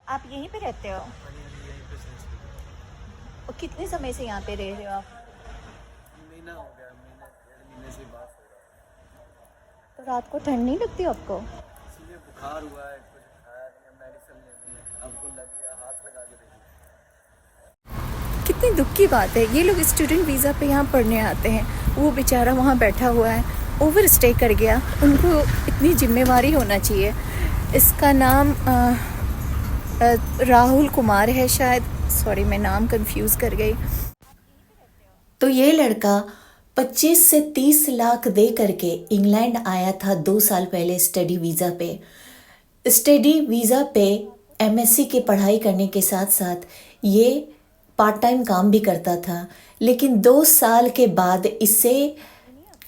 आप यहीं पे रहते हो? हाँ जी, हाँ जी, यहीं पे और कितने समय से यहाँ पे रह रहे हो आप? महीना हो गया, महीने 1.5 महीने से बात हो रहा है। तो रात को ठंड नहीं लगती आपको? इसीलिए बुखार हुआ है, कुछ खाया नहीं है, मेडिसिन लेनी है। आपको लगे हाथ लगा के देखिए। कितनी दुख की बात है। ये लोग स्टूडेंट वीज़ा पे यहाँ पढ़ने आते हैं, वो बेचारा वहाँ बैठा हुआ है, ओवर स्टे कर गया। उनको इतनी जिम्मेवारी होना चाहिए। इसका नाम राहुल कुमार है शायद, सॉरी मैं नाम कंफ्यूज कर गई। तो ये लड़का 25 से 30 लाख दे करके इंग्लैंड आया था 2 साल पहले स्टडी वीज़ा पे। स्टडी वीज़ा पे एमएससी की पढ़ाई करने के साथ साथ ये पार्ट टाइम काम भी करता था, लेकिन 2 साल के बाद इसे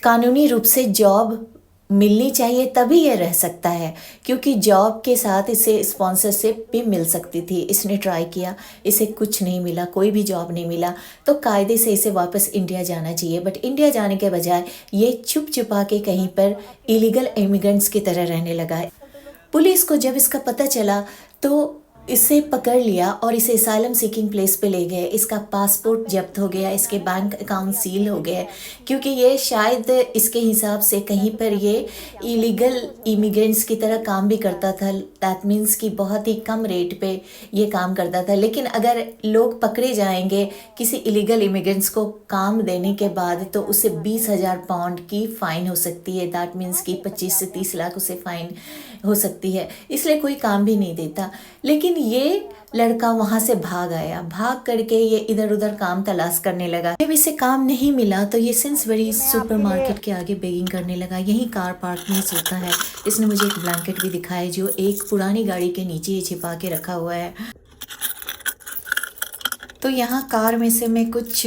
कानूनी रूप से जॉब मिलनी चाहिए, तभी ये रह सकता है, क्योंकि जॉब के साथ इसे स्पॉन्सरशिप भी मिल सकती थी। इसने ट्राई किया, इसे कुछ नहीं मिला, कोई भी जॉब नहीं मिला, तो कायदे से इसे वापस इंडिया जाना चाहिए। बट इंडिया जाने के बजाय ये छुप छुपा के कहीं पर इलीगल इमिग्रेंट्स की तरह रहने लगा। पुलिस को जब इसका पता चला तो इसे पकड़ लिया और इसे असाइलम सीकिंग प्लेस पे ले गए। इसका पासपोर्ट जब्त हो गया, इसके बैंक अकाउंट सील हो गए, क्योंकि ये शायद इसके हिसाब से कहीं पर ये इलीगल इमिग्रेंट्स की तरह काम भी करता था। दैट मीन्स कि बहुत ही कम रेट पे ये काम करता था। लेकिन अगर लोग पकड़े जाएंगे किसी इलीगल इमिग्रेंट्स को काम देने के बाद, तो उसे 20,000 पाउंड की फ़ाइन हो सकती है। दैट मीन्स कि 25 से 30 लाख उसे फ़ाइन हो सकती है। इसलिए कोई काम भी नहीं देता। लेकिन ये लड़का वहाँ से भाग आया, भाग करके ये इधर उधर काम तलाश करने लगा। जब इसे काम नहीं मिला तो ये सेंसबरी सुपरमार्केट के आगे बेगिंग करने लगा। यही कार पार्क में सोता है। इसने मुझे एक ब्लैंकेट भी दिखाया जो एक पुरानी गाड़ी के नीचे ही छिपा के रखा हुआ है। तो यहाँ कार में से मैं कुछ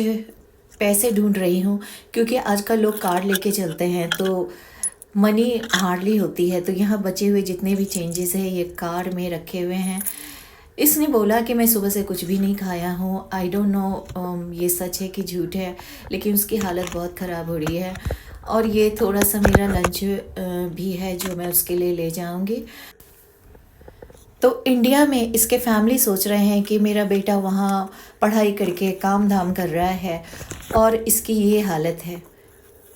पैसे ढूंढ रही हूँ, क्योंकि आजकल लोग कार लेके चलते हैं तो मनी हार्डली होती है। तो यहाँ बचे हुए जितने भी चेंजेस हैं ये कार में रखे हुए हैं। इसने बोला कि मैं सुबह से कुछ भी नहीं खाया हूँ। आई डोंट नो ये सच है कि झूठ है, लेकिन उसकी हालत बहुत ख़राब हो रही है। और ये थोड़ा सा मेरा लंच भी है जो मैं उसके लिए ले जाऊँगी। तो इंडिया में इसके फैमिली सोच रहे हैं कि मेरा बेटा वहाँ पढ़ाई करके काम धाम कर रहा है और इसकी ये हालत है।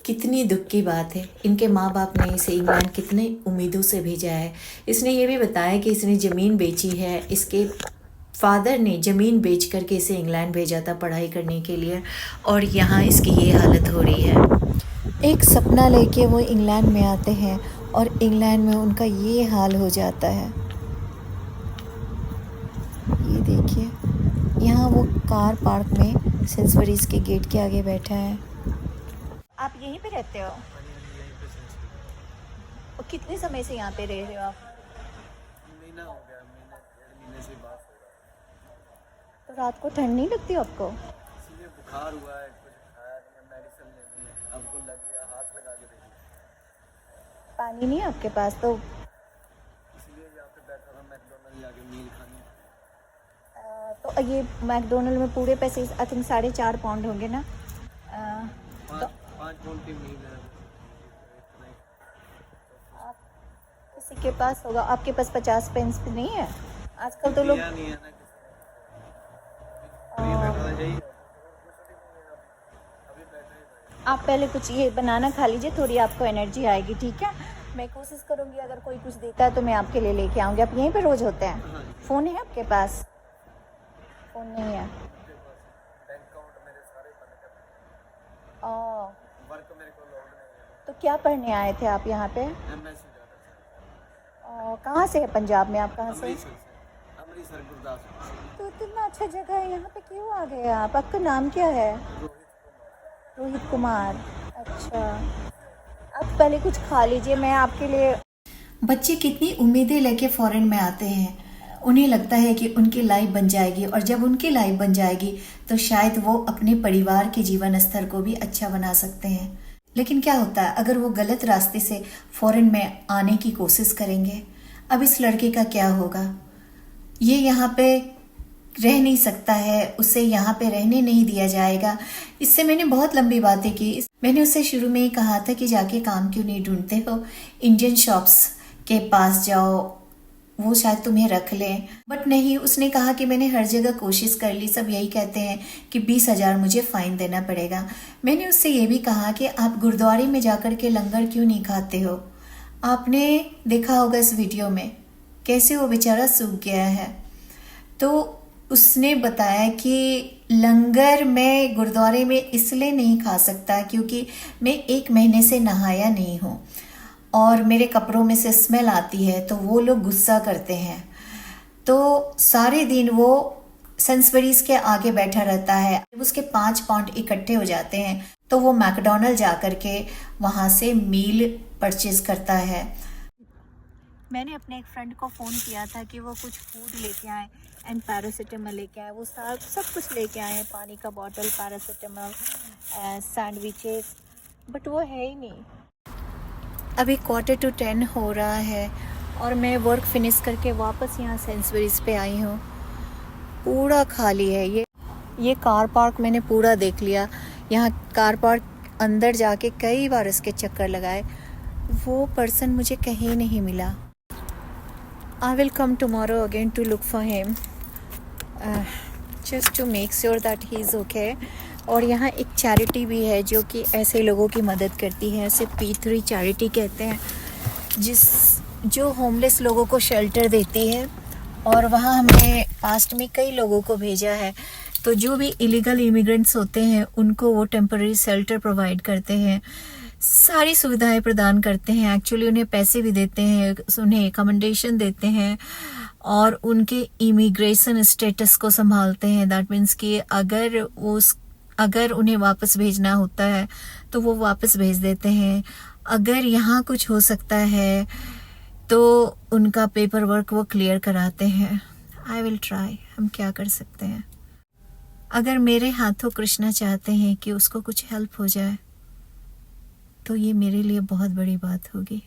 कितनी दुख की बात है। इनके माँ बाप ने इसे इंग्लैंड कितने उम्मीदों से भेजा है। इसने ये भी बताया कि इसने ज़मीन बेची है। इसके फादर ने ज़मीन बेच करके इसे इंग्लैंड भेजा था पढ़ाई करने के लिए, और यहाँ इसकी ये हालत हो रही है। एक सपना लेके वो इंग्लैंड में आते हैं और इंग्लैंड में उनका ये हाल हो जाता है। ये देखिए, यहाँ वो कार पार्क में सेंसबरीज के गेट के आगे बैठा है। आप यहीं पे रहते हो? हाँ जी, हाँ जी, यहीं पे और कितने समय से यहाँ पे रह रहे हो आप? महीना हो गया, महीने 1.5 महीने से बात हो रहा है। तो रात को ठंड नहीं लगती आपको? इसीलिए बुखार हुआ है, कुछ खाया नहीं है, मेडिसिन लेनी है। आपको लगे हाथ लगा के देखिए। पानी नहीं है आपके पास? तो इसीलिए यहाँ पे बैठा था, मैकडोनल्ड जाके मील खानी। तो ये मैकडोनल्ड में पूरे पैसे आई थिंक 4.5 पाउंड होंगे ना? तो 5 पाउंड की मील है इतना ही। किसी के पास होगा, आपके पास 50 पेंस भी नहीं है? आजकल तो लोग दिया नहीं है ना किसी ने। फ्री में खाना चाहिए। अभी बैठे ही थे। आप पहले कुछ ये बनाना खा लीजिए, थोड़ी आपको एनर्जी आएगी, ठीक है? मैं कोशिश करूँगी अगर कोई कुछ देता है तो मैं आपके लिए लेके आऊँगी। आप यहीं पे रोज़ होते हैं? हाँ जी, फ़ोन है आपके पास? फ़ोन नहीं है। मेरे पास बैंक अकाउंट मेरे सारे बंद कर दिए। ओह, वर्क मेरे को लोड नहीं है। तो क्या पढ़ने आए थे आप यहाँ पे? एमएससी जा रहा था। कहाँ से है पंजाब में? आप कहाँ से? अमृतसर से, अमृतसर गुरदासपुर से। तो इतना अच्छा जगह है, यहाँ पे क्यों आ गए आप? आपका नाम क्या है? रोहित कुमार। रोहित कुमार। अच्छा, आप पहले कुछ खा लीजिए, मैं आपके लिए। बच्चे कितनी उम्मीदें लेके फॉरेन में आते हैं। उन्हें लगता है कि उनकी लाइफ बन जाएगी, और जब उनकी लाइफ बन जाएगी तो शायद वो अपने परिवार के जीवन स्तर को भी अच्छा बना सकते हैं। लेकिन क्या होता है अगर वो गलत रास्ते से फॉरेन में आने की कोशिश करेंगे? अब इस लड़के का क्या होगा? ये यहाँ पे रह नहीं सकता है, उसे यहाँ पे रहने नहीं दिया जाएगा। इससे मैंने बहुत लंबी बातें की। मैंने उससे शुरू में ही कहा था कि जाके काम क्यों नहीं ढूंढते हो, इंडियन शॉप्स के पास जाओ, वो शायद तुम्हें रख लें, बट नहीं, उसने कहा कि मैंने हर जगह कोशिश कर ली, सब यही कहते हैं कि 20,000 मुझे फ़ाइन देना पड़ेगा। मैंने उससे ये भी कहा कि आप गुरुद्वारे में जाकर के लंगर क्यों नहीं खाते हो? आपने देखा होगा इस वीडियो में कैसे वो बेचारा सूख गया है। तो उसने बताया कि लंगर मैं गुरुद्वारे में इसलिए नहीं खा सकता क्योंकि मैं 1 महीने से नहाया नहीं हूँ और मेरे कपड़ों में से स्मेल आती है, तो वो लोग गुस्सा करते हैं। तो सारे दिन वो सेंसबरीज के आगे बैठा रहता है। जब उसके 5 पाउंड इकट्ठे हो जाते हैं तो वो मैकडोनल्ड जा कर के वहाँ से मील परचेज करता है। मैंने अपने एक फ्रेंड को फ़ोन किया था कि वो कुछ फूड लेके आए एंड पैरासीटामोल लेके आए। वो सब कुछ लेके आए हैं, पानी का बॉटल, पैरासीटामोल, सैंडविचेस, बट वो है ही नहीं। अभी 9:45 हो रहा है और मैं वर्क फिनिश करके वापस यहाँ सेंसबरीज पे आई हूँ। पूरा खाली है ये कार पार्क मैंने पूरा देख लिया। यहाँ कार पार्क अंदर जाके कई बार इसके चक्कर लगाए, वो पर्सन मुझे कहीं नहीं मिला। I will come tomorrow again to look for him, just to make sure that he is okay. और यहाँ एक चैरिटी भी है जो कि ऐसे लोगों की मदद करती है, ऐसे P3 चैरिटी कहते हैं, जो होमलेस लोगों को शेल्टर देती है। और वहाँ हमने पास्ट में कई लोगों को भेजा है। तो जो भी इलीगल इमिग्रेंट्स होते हैं उनको वो टेम्पररी शेल्टर प्रोवाइड करते हैं, सारी सुविधाएं प्रदान करते हैं। एक्चुअली उन्हें पैसे भी देते हैं, उन्हें एकमेंडेशन देते हैं और उनके इमिग्रेशन स्टेटस को संभालते हैं। दैट मीन्स कि अगर उन्हें वापस भेजना होता है तो वो वापस भेज देते हैं। अगर यहाँ कुछ हो सकता है तो उनका पेपर वर्क वो क्लियर कराते हैं। आई विल ट्राई, हम क्या कर सकते हैं। अगर मेरे हाथों कृष्णा चाहते हैं कि उसको कुछ हेल्प हो जाए तो ये मेरे लिए बहुत बड़ी बात होगी।